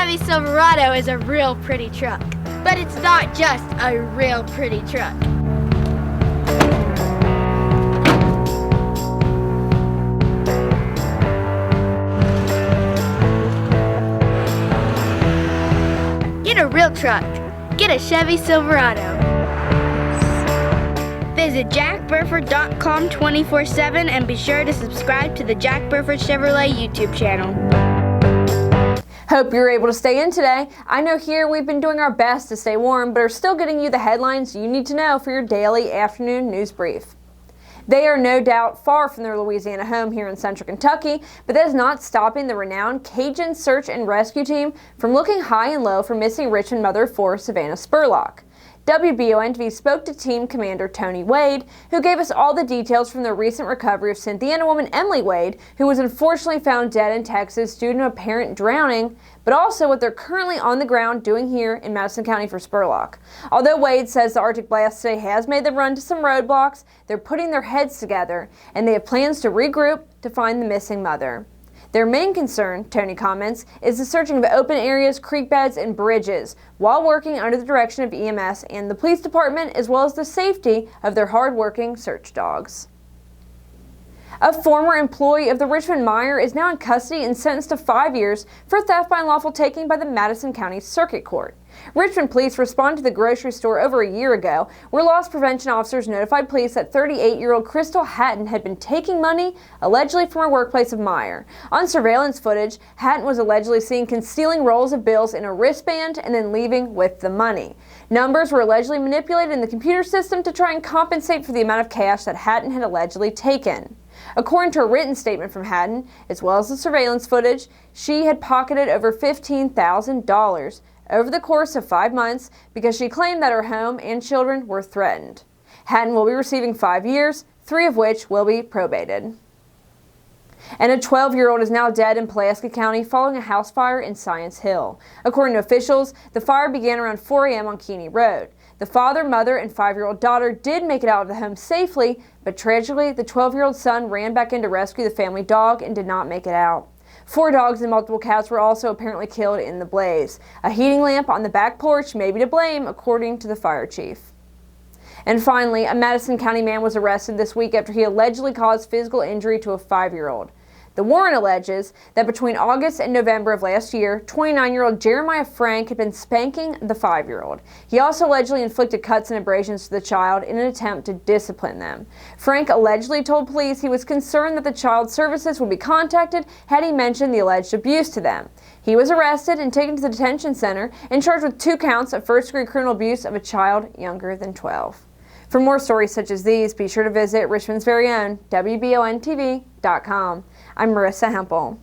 Chevy Silverado is a real pretty truck, but it's not just a real pretty truck. Get a real truck. Get a Chevy Silverado. Visit jackburford.com 24/7 and be sure to subscribe to the Jack Burford Chevrolet YouTube channel. Hope you're able to stay in today. I know here we've been doing our best to stay warm, but are still getting you the headlines you need to know for your daily afternoon news brief. They are no doubt far from their Louisiana home here in central Kentucky, but that is not stopping the renowned Cajun Search and Rescue Team from looking high and low for missing Richmond mother of four Savannah Spurlock. WBON-TV spoke to Team Commander Tony Wade, who gave us all the details from the recent recovery of Cynthiana woman Emily Wade, who was unfortunately found dead in Texas due to apparent drowning, but also what they're currently on the ground doing here in Madison County for Spurlock. Although Wade says the Arctic blast today has made them run to some roadblocks, they're putting their heads together, and they have plans to regroup to find the missing mother. Their main concern, Tony comments, is the searching of open areas, creek beds, and bridges, while working under the direction of EMS and the police department, as well as the safety of their hard-working search dogs. A former employee of the Richmond Meijer is now in custody and sentenced to 5 years for theft by unlawful taking by the Madison County Circuit Court. Richmond police responded to the grocery store over a year ago, where loss prevention officers notified police that 38-year-old Crystal Hatton had been taking money, allegedly from her workplace of Meijer. On surveillance footage, Hatton was allegedly seen concealing rolls of bills in a wristband and then leaving with the money. Numbers were allegedly manipulated in the computer system to try and compensate for the amount of cash that Hatton had allegedly taken. According to a written statement from Hatton, as well as the surveillance footage, she had pocketed over $15,000 over the course of 5 months because she claimed that her home and children were threatened. Hatton will be receiving 5 years, 3 of which will be probated. And a 12-year-old is now dead in Pulaski County following a house fire in Science Hill. According to officials, the fire began around 4 a.m. on Keeney Road. The father, mother, and 5-year-old daughter did make it out of the home safely, but tragically, the 12-year-old son ran back in to rescue the family dog and did not make it out. 4 dogs and multiple cats were also apparently killed in the blaze. A heating lamp on the back porch may be to blame, according to the fire chief. And finally, a Madison County man was arrested this week after he allegedly caused physical injury to a 5-year-old. The warrant alleges that between August and November of last year, 29-year-old Jeremiah Frank had been spanking the 5-year-old. He also allegedly inflicted cuts and abrasions to the child in an attempt to discipline them. Frank allegedly told police he was concerned that the child services would be contacted had he mentioned the alleged abuse to them. He was arrested and taken to the detention center and charged with 2 counts of first-degree criminal abuse of a child younger than 12. For more stories such as these, be sure to visit Richmond's very own WBONTV.com. I'm Marissa Hempel.